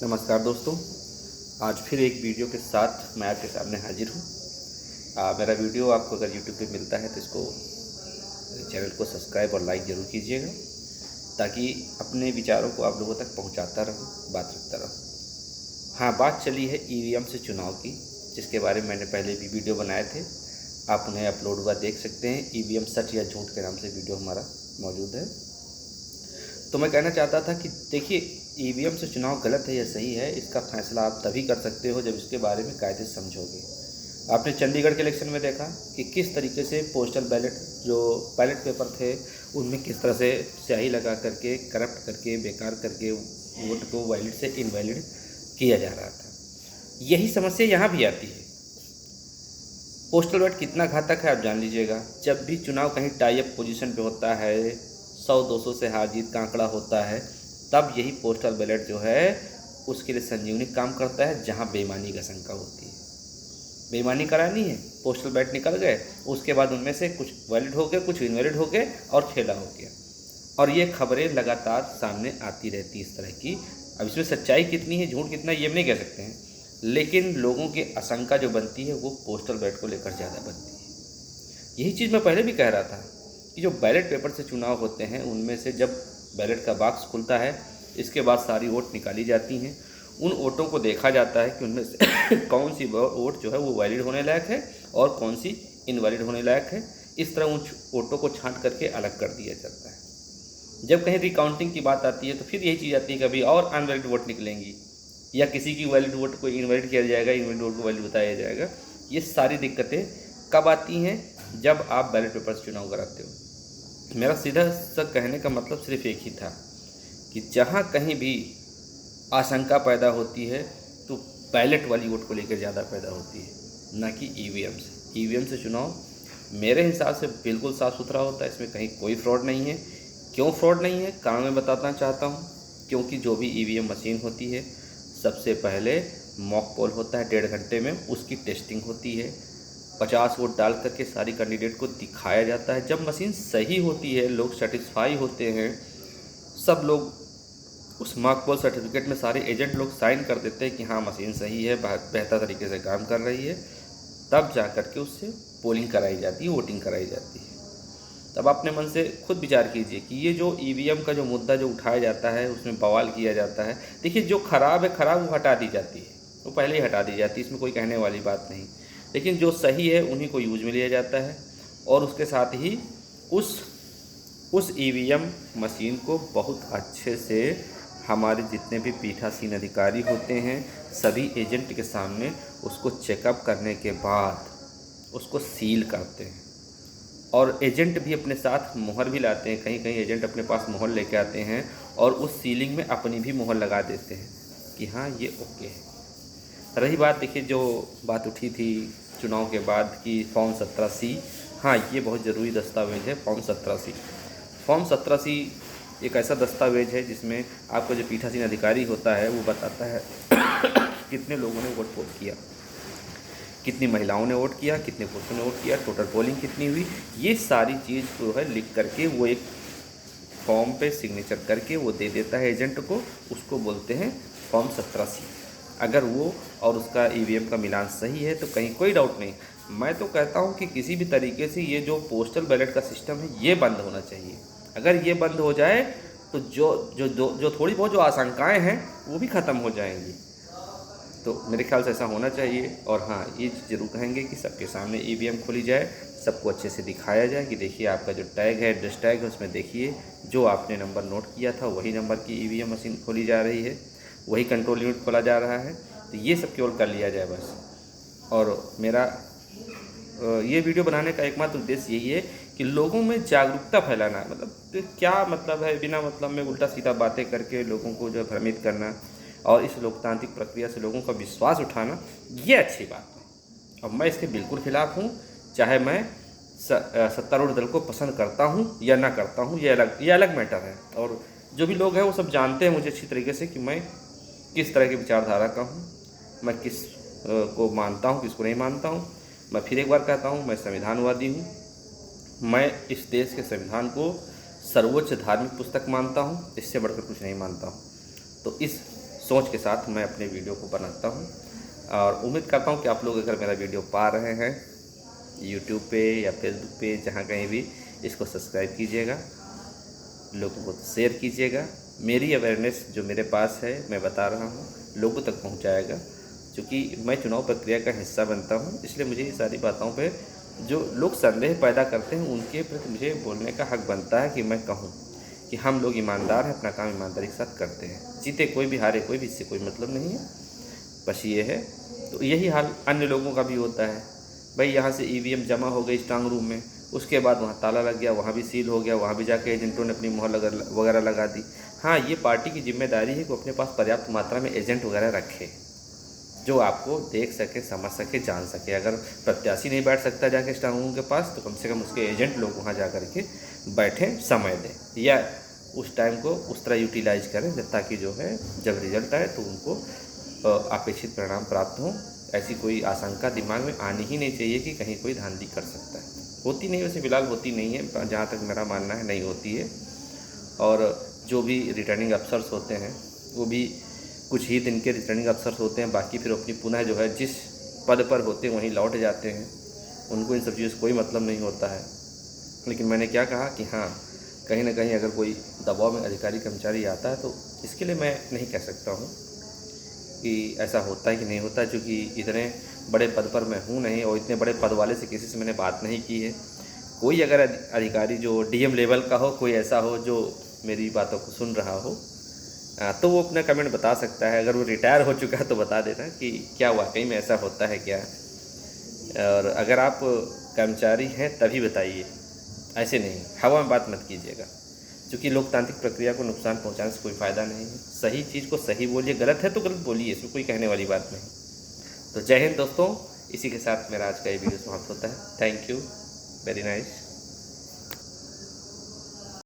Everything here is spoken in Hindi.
नमस्कार दोस्तों, आज फिर एक वीडियो के साथ मैं आपके सामने हाजिर हूँ। मेरा वीडियो आपको अगर यूट्यूब पे मिलता है तो इसको चैनल को सब्सक्राइब और लाइक ज़रूर कीजिएगा, ताकि अपने विचारों को आप लोगों तक पहुँचाता रहूँ, बात रखता रहूँ। हाँ, बात चली है ईवीएम से चुनाव की, जिसके बारे में मैंने पहले भी वीडियो बनाए थे। आप उन्हें अपलोड हुआ देख सकते हैं। ईवीएम सच या झूठ के नाम से वीडियो हमारा मौजूद है। तो मैं कहना चाहता था कि देखिए, ईवीएम से चुनाव गलत है या सही है, इसका फैसला आप तभी कर सकते हो जब इसके बारे में कायदे से समझोगे। आपने चंडीगढ़ के इलेक्शन में देखा कि किस तरीके से पोस्टल बैलेट, जो बैलेट पेपर थे, उनमें किस तरह से स्याही लगा करके, करप्ट करके, बेकार करके वोट को वैलिड से इनवैलिड किया जा रहा था। यही समस्या यहाँ भी आती है। पोस्टल बैलेट कितना घातक है आप जान लीजिएगा। जब भी चुनाव कहीं टाई अप पोजीशन पे होता है, 100-200 से हार जीत का आंकड़ा होता है, तब यही पोस्टल बैलेट जो है उसके लिए संजीवनी काम करता है, जहां बेईमानी का शंका होती है। बेईमानी करानी है, पोस्टल बैलेट निकल गए, उसके बाद उनमें से कुछ वैलिड हो गए, कुछ इनवैलिड हो गए और खेला हो गया। और ये खबरें लगातार सामने आती रहती इस तरह की। अब इसमें सच्चाई कितनी है, झूठ कितना, ये हम नहीं कह सकते हैं, लेकिन लोगों की आशंका जो बनती है वो पोस्टल बैलेट को लेकर ज़्यादा बनती है। यही चीज़ मैं पहले भी कह रहा था कि जो बैलेट पेपर से चुनाव होते हैं, उनमें से जब बैलेट का बॉक्स खुलता है, इसके बाद सारी वोट निकाली जाती हैं। उन वोटों को देखा जाता है कि उनमें से कौन सी वोट जो है वो वैलिड होने लायक है और कौन सी इनवैलिड होने लायक है। इस तरह उन वोटों को छांट करके अलग कर दिया जाता है। जब कहीं रिकाउंटिंग की बात आती है तो फिर यही चीज़ आती है कि अभी और अनवैलिड वोट निकलेंगी, या किसी की वैलिड वोट को इनवैलिड किया जाएगा, इनवैलिड वोट को वैलिड बताया जाएगा। ये सारी दिक्कतें कब आती हैं? जब आप बैलेट पेपर से चुनाव कराते हो। मेरा सीधा सा कहने का मतलब सिर्फ एक ही था कि जहाँ कहीं भी आशंका पैदा होती है तो बैलेट वाली वोट को लेकर ज़्यादा पैदा होती है, ना कि ईवीएम से। ईवीएम से चुनाव मेरे हिसाब से बिल्कुल साफ़ सुथरा होता है, इसमें कहीं कोई फ्रॉड नहीं है। क्यों फ्रॉड नहीं है, कारण मैं बताना चाहता हूँ। क्योंकि जो भी ईवीएम मशीन होती है, सबसे पहले मॉक पोल होता है 1.5 घंटे में, उसकी टेस्टिंग होती है। 50 वोट डाल करके सारी कैंडिडेट को दिखाया जाता है। जब मशीन सही होती है, लोग सेटिस्फाई होते हैं, सब लोग उस मॉक पोल सर्टिफिकेट में सारे एजेंट लोग साइन कर देते हैं कि हाँ मशीन सही है, बेहतर तरीके से काम कर रही है, तब जा कर के उससे पोलिंग कराई जाती है, वोटिंग कराई जाती है। तब अपने मन से खुद विचार कीजिए कि ये जो ईवीएम का जो मुद्दा जो उठाया जाता है, उसमें बवाल किया जाता है। देखिए, जो खराब है खराब वो हटा दी जाती है, वो पहले ही हटा दी जाती है, इसमें कोई कहने वाली बात नहीं। लेकिन जो सही है उन्हीं को यूज में लिया जाता है, और उसके साथ ही उस ईवीएम मशीन को बहुत अच्छे से हमारे जितने भी पीठासीन अधिकारी होते हैं, सभी एजेंट के सामने उसको चेकअप करने के बाद उसको सील करते हैं। और एजेंट भी अपने साथ मोहर भी लाते हैं। कहीं कहीं एजेंट अपने पास मोहर लेके आते हैं और उस सीलिंग में अपनी भी मोहर लगा देते हैं कि हाँ ये ओके है। रही बात, देखिए जो बात उठी थी चुनाव के बाद कि फॉर्म 17C, हाँ ये बहुत ज़रूरी दस्तावेज़ है। फॉर्म 17C एक ऐसा दस्तावेज़ है जिसमें आपका जो पीठासीन अधिकारी होता है वो बताता है कितने लोगों ने वोट किया, कितनी महिलाओं ने वोट किया, कितने पुरुषों ने वोट किया, टोटल पोलिंग कितनी हुई। ये सारी चीज़ जो है लिख करके वो एक फॉर्म पे सिग्नेचर करके वो दे देता है एजेंट को। उसको बोलते हैं फॉर्म 17C। अगर वो और उसका ईवीएम का मिलान सही है तो कहीं कोई डाउट नहीं। मैं तो कहता हूँ कि किसी भी तरीके से ये जो पोस्टल बैलेट का सिस्टम है ये बंद होना चाहिए। अगर ये बंद हो जाए तो जो थोड़ी बहुत जो आशंकाएँ हैं वो भी ख़त्म हो जाएंगी। तो मेरे ख्याल से ऐसा होना चाहिए। और हाँ, ये ज़रूर कहेंगे कि सबके सामने ईवीएम खोली जाए, सबको अच्छे से दिखाया जाए कि देखिए आपका जो टैग है, एड्रेस टैग है, उसमें देखिए जो आपने नंबर नोट किया था वही नंबर की ईवीएम मशीन खोली जा रही है, वही कंट्रोल यूनिट खोला जा रहा है। तो ये सब केवल कर लिया जाए बस। और मेरा ये वीडियो बनाने का एकमात्र उद्देश्य यही है कि लोगों में जागरूकता फैलाना। मतलब तो क्या मतलब है, बिना मतलब में उल्टा सीधा बातें करके लोगों को जो भ्रमित करना और इस लोकतांत्रिक प्रक्रिया से लोगों का विश्वास उठाना, ये अच्छी बात है। और मैं इसके बिल्कुल खिलाफ हूँ, चाहे मैं सत्तारूढ़ दल को पसंद करता हूँ या ना करता हूँ, ये अलग मैटर है। और जो भी लोग हैं वो सब जानते हैं मुझे अच्छी तरीके से कि मैं किस तरह की विचारधारा का हूँ, मैं किस को मानता हूँ, किसको नहीं मानता हूँ। मैं फिर एक बार कहता हूँ, मैं संविधानवादी हूँ। मैं इस देश के संविधान को सर्वोच्च धार्मिक पुस्तक मानता हूँ, इससे बढ़कर कुछ नहीं मानता हूँ। तो इस सोच के साथ मैं अपने वीडियो को बनाता हूँ। और उम्मीद करता हूँ कि आप लोग अगर मेरा वीडियो पा रहे हैं यूट्यूब पे या फेसबुक पे, जहाँ कहीं भी, इसको सब्सक्राइब कीजिएगा, लोगों को शेयर कीजिएगा। मेरी अवेयरनेस जो मेरे पास है मैं बता रहा हूँ, लोगों तक पहुँचाएगा। क्योंकि मैं चुनाव प्रक्रिया का हिस्सा बनता हूँ, इसलिए मुझे ये सारी बातों पे जो लोग संदेह पैदा करते हैं उनके प्रति मुझे बोलने का हक बनता है कि मैं कहूँ कि हम लोग ईमानदार हैं, अपना काम ईमानदारी के साथ करते हैं। जीते कोई भी, हारे कोई भी, इससे कोई मतलब नहीं है, बस ये है। तो यही हाल अन्य लोगों का भी होता है। भाई यहाँ से ईवीएम जमा हो गई स्ट्रांग रूम में, उसके बाद वहाँ ताला लग गया, वहाँ भी सील हो गया, वहाँ भी जाके एजेंटों ने अपनी मोहर वगैरह लगा दी। हाँ, ये पार्टी की जिम्मेदारी है कि वो अपने पास पर्याप्त मात्रा में एजेंट वगैरह रखे जो आपको देख सके, समझ सके, जान सके। अगर प्रत्याशी नहीं बैठ सकता जाके स्ट्रांग रूम के पास, तो कम से कम उसके एजेंट लोग वहाँ जा कर के बैठें, समय दें, या उस टाइम को उस तरह यूटिलाइज करें ताकि जो है जब रिजल्ट आए तो उनको अपेक्षित परिणाम प्राप्त हों। ऐसी कोई आशंका दिमाग में आनी ही नहीं चाहिए कि कहीं कोई धांधली कर सकता है। होती नहीं, वैसे फ़िलहाल होती नहीं है, जहाँ तक मेरा मानना है नहीं होती है। और जो भी रिटर्निंग अफसर्स होते हैं वो भी कुछ ही दिन के रिटर्निंग अफसर्स होते हैं, बाकी फिर अपनी पुनः जो है जिस पद पर होते हैं वहीं लौट जाते हैं। उनको इन सब चीज़ों से कोई मतलब नहीं होता है। लेकिन मैंने क्या कहा कि हाँ, कहीं ना कहीं अगर कोई दबाव में अधिकारी कर्मचारी आता है तो इसके लिए मैं नहीं कह सकता हूँ कि ऐसा होता है कि नहीं होता, क्योंकि इतने बड़े पद पर मैं हूँ नहीं, और इतने बड़े पद वाले से किसी से मैंने बात नहीं की है। कोई अगर अधिकारी जो डीएम लेवल का हो, कोई ऐसा हो जो मेरी बातों को सुन रहा हो, तो वो अपना कमेंट बता सकता है। अगर वो रिटायर हो चुका है तो बता देना कि क्या वाकई में ऐसा होता है क्या। और अगर आप कर्मचारी हैं तभी बताइए, ऐसे नहीं हवा में बात मत कीजिएगा, क्योंकि लोकतांत्रिक प्रक्रिया को नुकसान पहुंचाने से कोई फ़ायदा नहीं है। सही चीज़ को सही बोलिए, गलत है तो गलत बोलिए, इसमें कोई कहने वाली बात नहीं। तो जय हिंद दोस्तों, इसी के साथ मेरा आज का ये वीडियो समाप्त होता है। Thank you very nice.